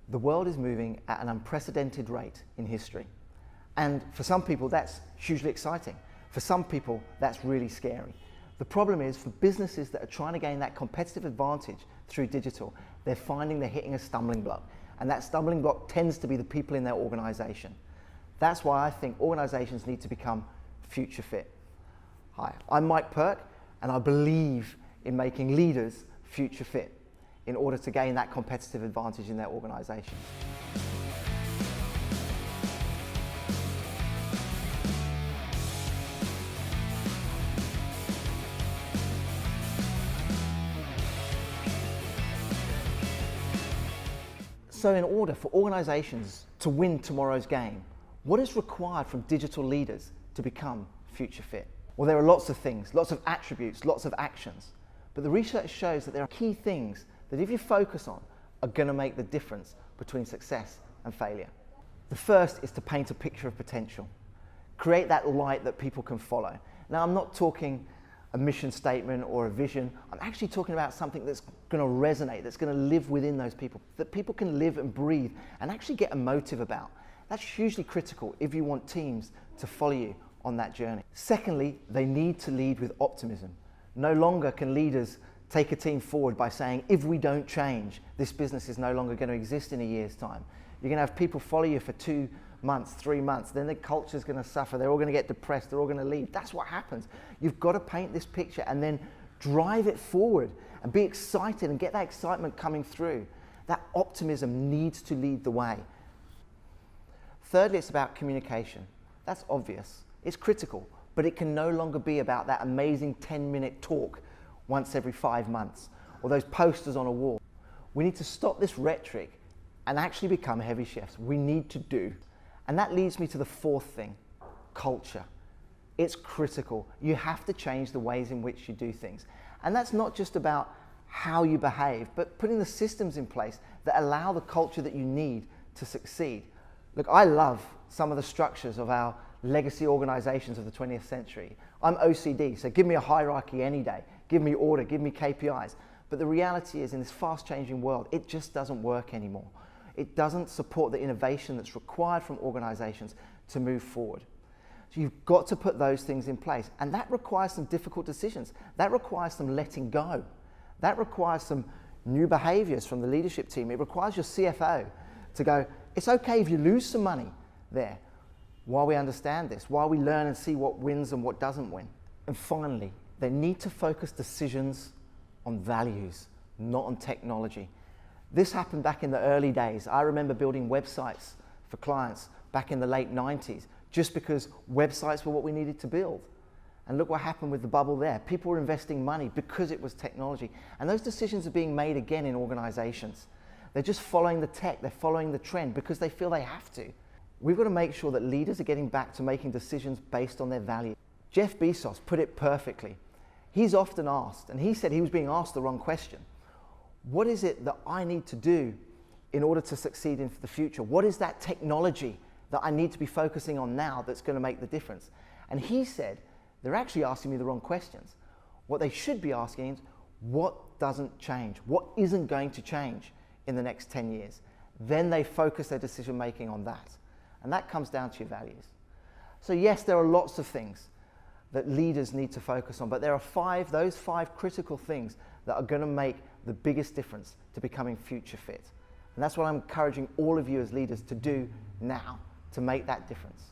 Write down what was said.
The world is moving at an unprecedented rate in history. And for some people, that's hugely exciting. For some people, that's really scary. The problem is, for businesses that are trying to gain that competitive advantage through digital, they're finding they're hitting a stumbling block. And that stumbling block tends to be the people in their organization. That's why I think organizations need to become future fit. Hi, I'm Mike Perk, and I believe in making leaders future fit in order to gain that competitive advantage in their organizations. So in order for organizations to win tomorrow's game, what is required from digital leaders to become future fit? Well, there are lots of things, lots of attributes, lots of actions. But the research shows that there are key things that if you focus on are going to make the difference between success and failure. The first is to paint a picture of potential. Create that light that people can follow. Now, I'm not talking a mission statement or a vision. I'm actually talking about something that's going to resonate, that's going to live within those people, that people can live and breathe and actually get emotive about. That's hugely critical if you want teams to follow you on that journey. Secondly, they need to lead with optimism. No longer can leaders take a team forward by saying, if we don't change, this business is no longer going to exist in a year's time. You're going to have people follow you for 2 months, 3 months, then the culture's going to suffer, they're all going to get depressed, they're all going to leave. That's what happens. You've got to paint this picture and then drive it forward and be excited and get that excitement coming through. That optimism needs to lead the way. Thirdly, it's about communication. That's obvious. It's critical, but it can no longer be about that amazing 10-minute talk once every 5 months or those posters on a wall. We need to stop this rhetoric and actually become heavy chefs. We need to do. And that leads me to the fourth thing, culture. It's critical. You have to change the ways in which you do things. And that's not just about how you behave, but putting the systems in place that allow the culture that you need to succeed. Look, I love some of the structures of our legacy organizations of the 20th century. I'm OCD, so give me a hierarchy any day. Give me order, give me KPIs. But the reality is, in this fast-changing world, it just doesn't work anymore. It doesn't support the innovation that's required from organizations to move forward. So you've got to put those things in place. And that requires some difficult decisions. That requires some letting go. That requires some new behaviors from the leadership team. It requires your CFO to go, it's okay if you lose some money there, while we understand this, while we learn and see what wins and what doesn't win. And finally, they need to focus decisions on values, not on technology. This happened back in the early days. I remember building websites for clients back in the late 90s, just because websites were what we needed to build. And look what happened with the bubble there. People were investing money because it was technology. And those decisions are being made again in organizations. They're just following the tech, they're following the trend because they feel they have to. We've got to make sure that leaders are getting back to making decisions based on their values. Jeff Bezos put it perfectly. He's often asked, and he said he was being asked the wrong question. What is it that I need to do in order to succeed in the future? What is that technology that I need to be focusing on now that's going to make the difference? And he said, they're actually asking me the wrong questions. What they should be asking is, what doesn't change? What isn't going to change in the next 10 years? Then they focus their decision making on that. And that comes down to your values. So yes, there are lots of things that leaders need to focus on, but there are those five critical things that are going to make the biggest difference to becoming future fit. And that's what I'm encouraging all of you as leaders to do now to make that difference.